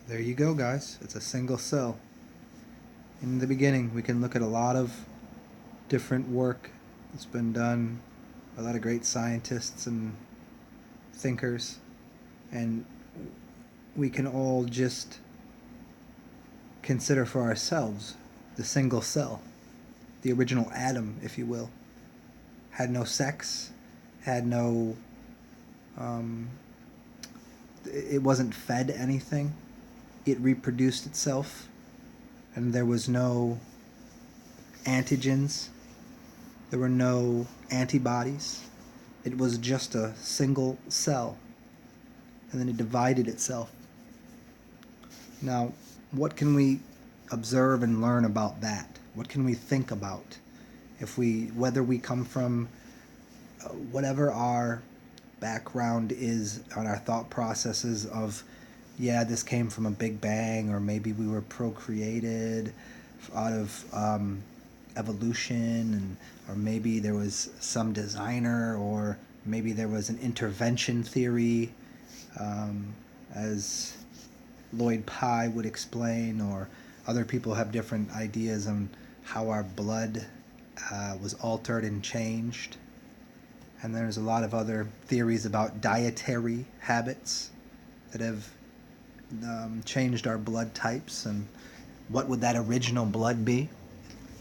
There you go, guys. It's a single cell. In the beginning, we can look at a lot of different work that's been done, a lot of great scientists and thinkers, and we can all just consider for ourselves the single cell, the original atom, if you will. Had no sex, had no. Um, it wasn't fed anything. It reproduced itself, and there was no antigens, there were no antibodies. It was just a single cell, and then it divided itself. Now, what can we observe and learn about that? What can we think about whether we come from whatever our background is on our thought processes of, yeah, this came from a big bang, or maybe we were procreated out of evolution, or maybe there was some designer, or maybe there was an intervention theory, as Lloyd Pye would explain, or other people have different ideas on how our blood was altered and changed. And there's a lot of other theories about dietary habits that have changed our blood types, and what would that original blood be?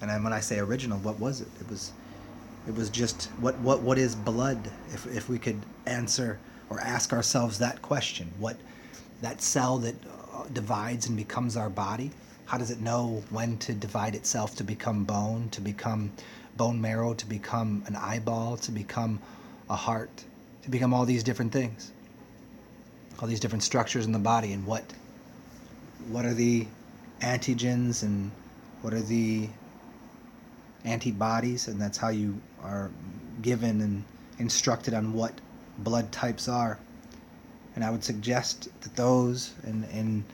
And when I say original, what was it? It was just what is blood? If we could answer or ask ourselves that question, what that cell that divides and becomes our body, how does it know when to divide itself to become bone, to become bone marrow, to become an eyeball, to become a heart, to become all these different things, all these different structures in the body, and what are the antigens and what are the antibodies, and that's how you are given and instructed on what blood types are. And I would suggest that those in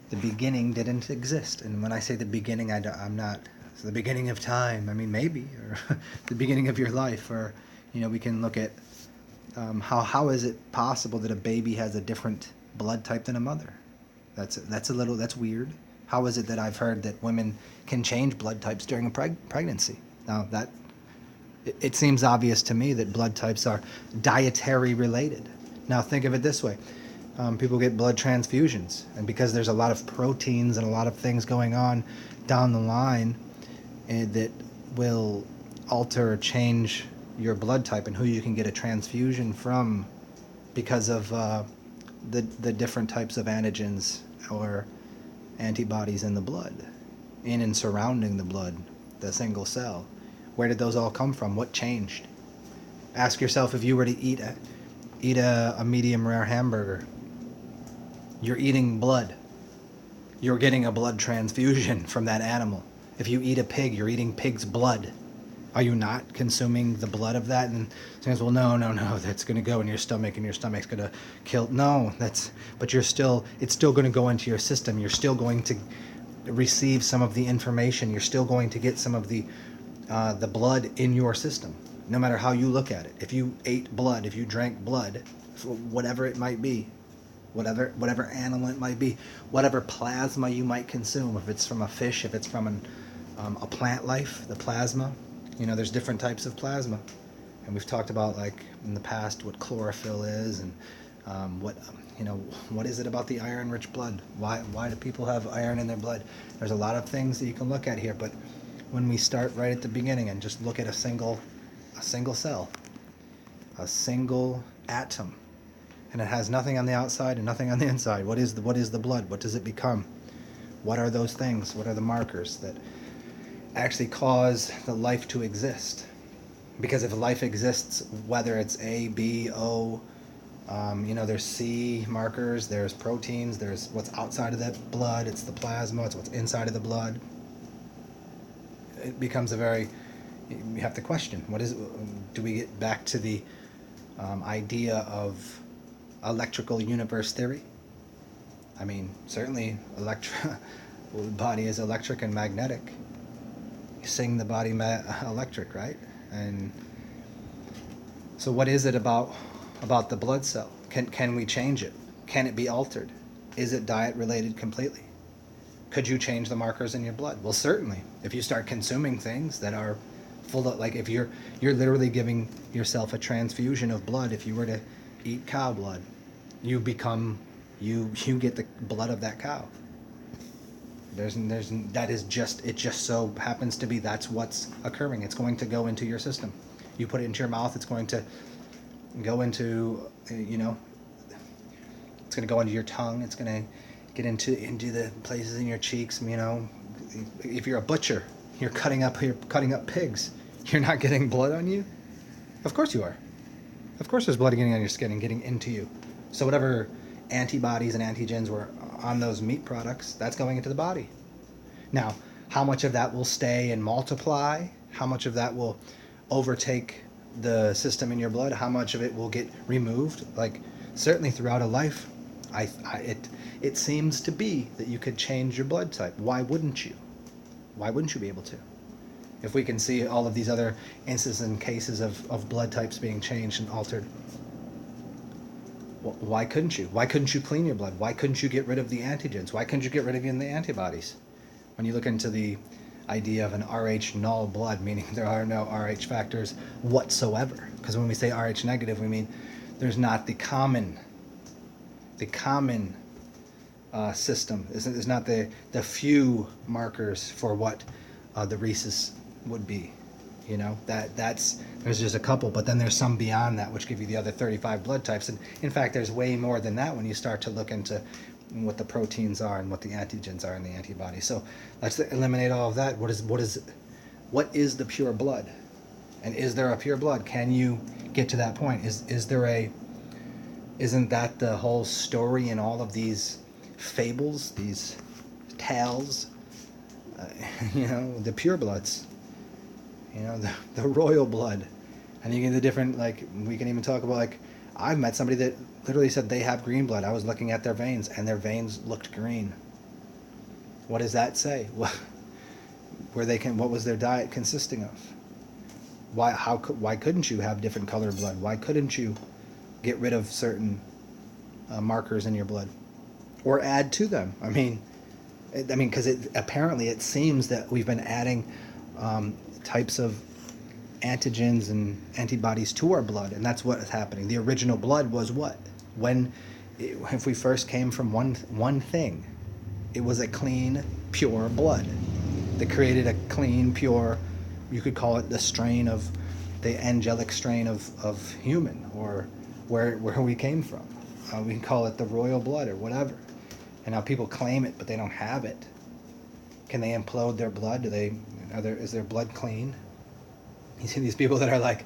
the beginning didn't exist. And when I say the beginning, I'm not so the beginning of time. I mean, maybe, or the beginning of your life, or we can look at how is it possible that a baby has a different blood type than a mother? That's weird. How is it that I've heard that women can change blood types during a pregnancy? Now it seems obvious to me that blood types are dietary related. Now think of it this way. People get blood transfusions, and because there's a lot of proteins and a lot of things going on down the line that will alter or change your blood type and who you can get a transfusion from, because of the different types of antigens or antibodies in the blood, in and surrounding the blood, the single cell. Where did those all come from? What changed? Ask yourself, if you were to eat a medium rare hamburger, you're eating blood. You're getting a blood transfusion from that animal. If you eat a pig, you're eating pig's blood. Are you not consuming the blood of that? And says, well, no, that's going to go in your stomach, and your stomach's going to kill. No, but it's still going to go into your system. You're still going to receive some of the information. You're still going to get some of the blood in your system, no matter how you look at it. If you ate blood, if you drank blood, whatever it might be, whatever animal it might be, whatever plasma you might consume, if it's from a fish, if it's from a plant life, the plasma, there's different types of plasma. And we've talked about, like, in the past, what chlorophyll is, and what is it about the iron-rich blood? Why do people have iron in their blood? There's a lot of things that you can look at here, but when we start right at the beginning and just look at a single cell, a single atom, and it has nothing on the outside and nothing on the inside. What is the blood? What does it become? What are those things? What are the markers that actually cause the life to exist? Because if life exists, whether it's A, B, O, there's C markers, there's proteins, there's what's outside of that blood, it's the plasma, it's what's inside of the blood. It becomes you have to question, do we get back to the idea of electrical universe theory? I mean, certainly the body is electric and magnetic. You sing the body electric, right? And so what is it about the blood cell? Can we change it? Can it be altered? Is it diet related completely? Could you change the markers in your blood? Well, certainly. If you start consuming things that are full of, like if you're literally giving yourself a transfusion of blood. If you were to eat cow blood, you become, you get the blood of that cow. That is just, it just so happens to be that's what's occurring. It's going to go into your system. You put it into your mouth, it's going to go into, it's going to go into your tongue. It's going to get into the places in your cheeks. If you're a butcher, you're cutting up pigs. You're not getting blood on you. Of course you are. Of course there's blood getting on your skin and getting into you. So whatever antibodies and antigens were on those meat products, that's going into the body. Now, how much of that will stay and multiply? How much of that will overtake the system in your blood? How much of it will get removed? Like, certainly throughout a life, it seems to be that you could change your blood type. Why wouldn't you? Why wouldn't you be able to? If we can see all of these other instances and cases of blood types being changed and altered, why couldn't you? Why couldn't you clean your blood? Why couldn't you get rid of the antigens? Why couldn't you get rid of even the antibodies? When you look into the idea of an Rh null blood, meaning there are no Rh factors whatsoever. Because when we say Rh negative, we mean there's not the common system. There's not the few markers for what the rhesus would be. There's just a couple, but then there's some beyond that which give you the other 35 blood types. And in fact, there's way more than that when you start to look into what the proteins are and what the antigens are in the antibodies. So let's eliminate all of that. What is the pure blood? And is there a pure blood? Can you get to that point? Isn't that the whole story in all of these fables, these tales? The pure bloods. The royal blood. And you get the different, we can even talk about, I've met somebody that literally said they have green blood. I was looking at their veins, and their veins looked green. What does that say? What was their diet consisting of? Why couldn't you have different colored blood? Why couldn't you get rid of certain markers in your blood, or add to them? Because apparently it seems that we've been adding types of antigens and antibodies to our blood, and that's what is happening. The original blood was what? If we first came from one thing, it was a clean, pure blood that created a clean, pure, you could call it the angelic strain of human, or where we came from. We can call it the royal blood or whatever. And now people claim it, but they don't have it. Can they implode their blood? Is their blood clean? You see these people that are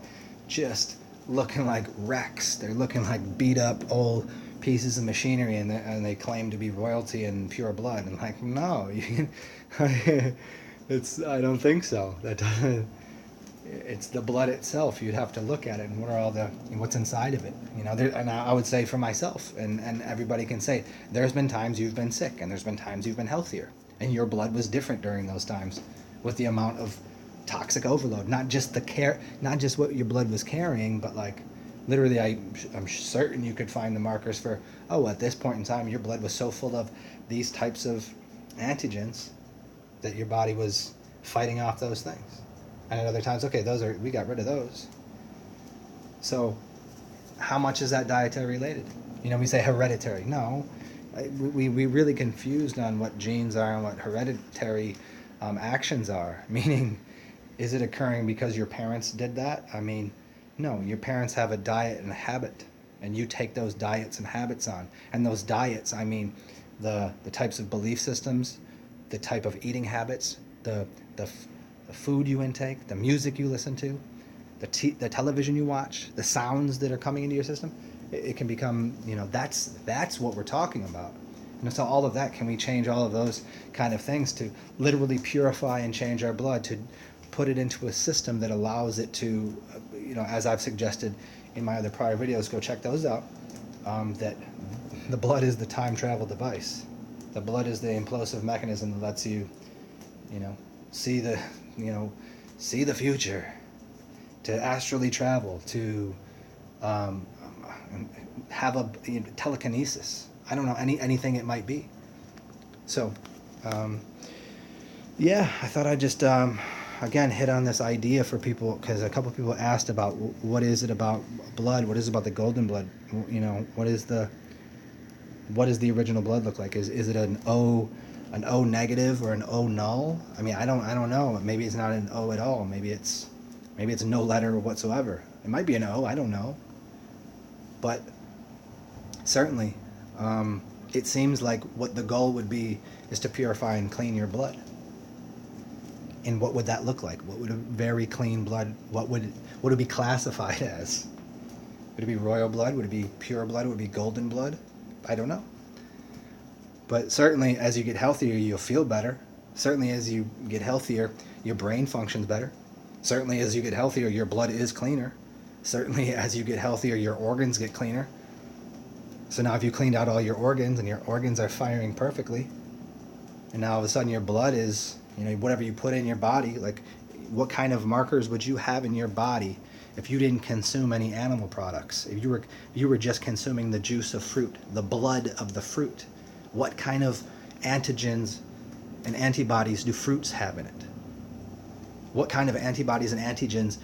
just looking like wrecks. They're looking like beat up old pieces of machinery, and they claim to be royalty and pure blood. And no, I don't think so. That doesn't. It's the blood itself. You'd have to look at it and what's inside of it. And I would say for myself, and everybody can say, there's been times you've been sick, and there's been times you've been healthier, and your blood was different during those times, with the amount of toxic overload, not just what your blood was carrying, but literally, I'm certain you could find the markers for, at this point in time, your blood was so full of these types of antigens that your body was fighting off those things. And at other times, we got rid of those. So how much is that dietary related? We say hereditary. No, we really confused on what genes are and what hereditary actions are. Meaning, is it occurring because your parents did that? No, your parents have a diet and a habit, and you take those diets and habits on. And those diets, the types of belief systems, the type of eating habits, the food you intake, the music you listen to, the television you watch, the sounds that are coming into your system, it can become, that's what we're talking about. And so all of that, can we change all of those kind of things to literally purify and change our blood, to put it into a system that allows it to, as I've suggested in my other prior videos, go check those out, that the blood is the time travel device. The blood is the implosive mechanism that lets you, see the future, to astrally travel, to have a telekinesis. I don't know, anything it might be. So, yeah, I thought I'd just, again, hit on this idea for people, because a couple people asked about what is it about blood? What is it about the golden blood? You know, what does the original blood look like? Is it an O negative or an O null? I mean, I don't know. Maybe it's not an O at all. Maybe it's no letter whatsoever. It might be an O. I don't know. But certainly, it seems like what the goal would be is to purify and clean your blood. And what would that look like? What would a very clean blood, what would it be classified as? Would it be royal blood? Would it be pure blood? Would it be golden blood? I don't know. But certainly as you get healthier, you'll feel better. Certainly as you get healthier, your brain functions better. Certainly as you get healthier, your blood is cleaner. Certainly as you get healthier, your organs get cleaner. So now if you cleaned out all your organs and your organs are firing perfectly, and now all of a sudden your blood is, you know, whatever you put in your body, like what kind of markers would you have in your body if you didn't consume any animal products? If you were just consuming the juice of fruit, the blood of the fruit, what kind of antigens and antibodies do fruits have in it? What kind of antibodies and antigens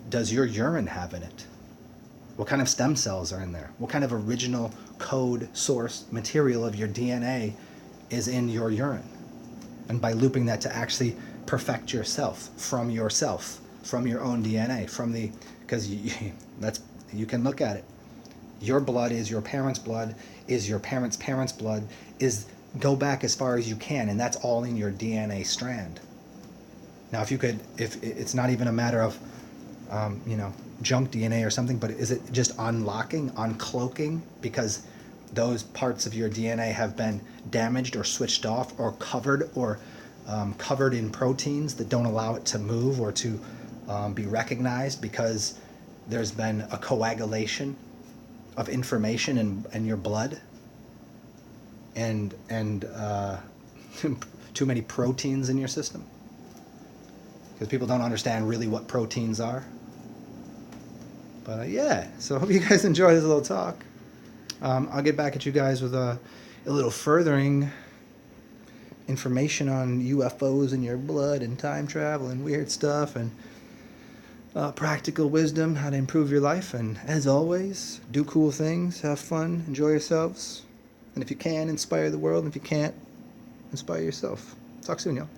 does your urine have in it? What kind of stem cells are in there? What kind of original code source material of your DNA is in your urine? And by looping that to actually perfect yourself, from your own DNA, because you can look at it. Your blood is your parents' blood, is your parents' parents' blood, go back as far as you can, and that's all in your DNA strand. Now, if it's not even a matter of, junk DNA or something, but is it just uncloaking, because those parts of your DNA have been damaged or switched off or covered in proteins that don't allow it to move or to be recognized, because there's been a coagulation of information in your blood and too many proteins in your system, because people don't understand really what proteins are. But yeah, so I hope you guys enjoy this little talk. I'll get back at you guys with a little furthering information on UFOs in your blood and time travel and weird stuff and practical wisdom, how to improve your life. And as always, do cool things, have fun, enjoy yourselves. And if you can, inspire the world. And if you can't, inspire yourself. Talk soon, y'all.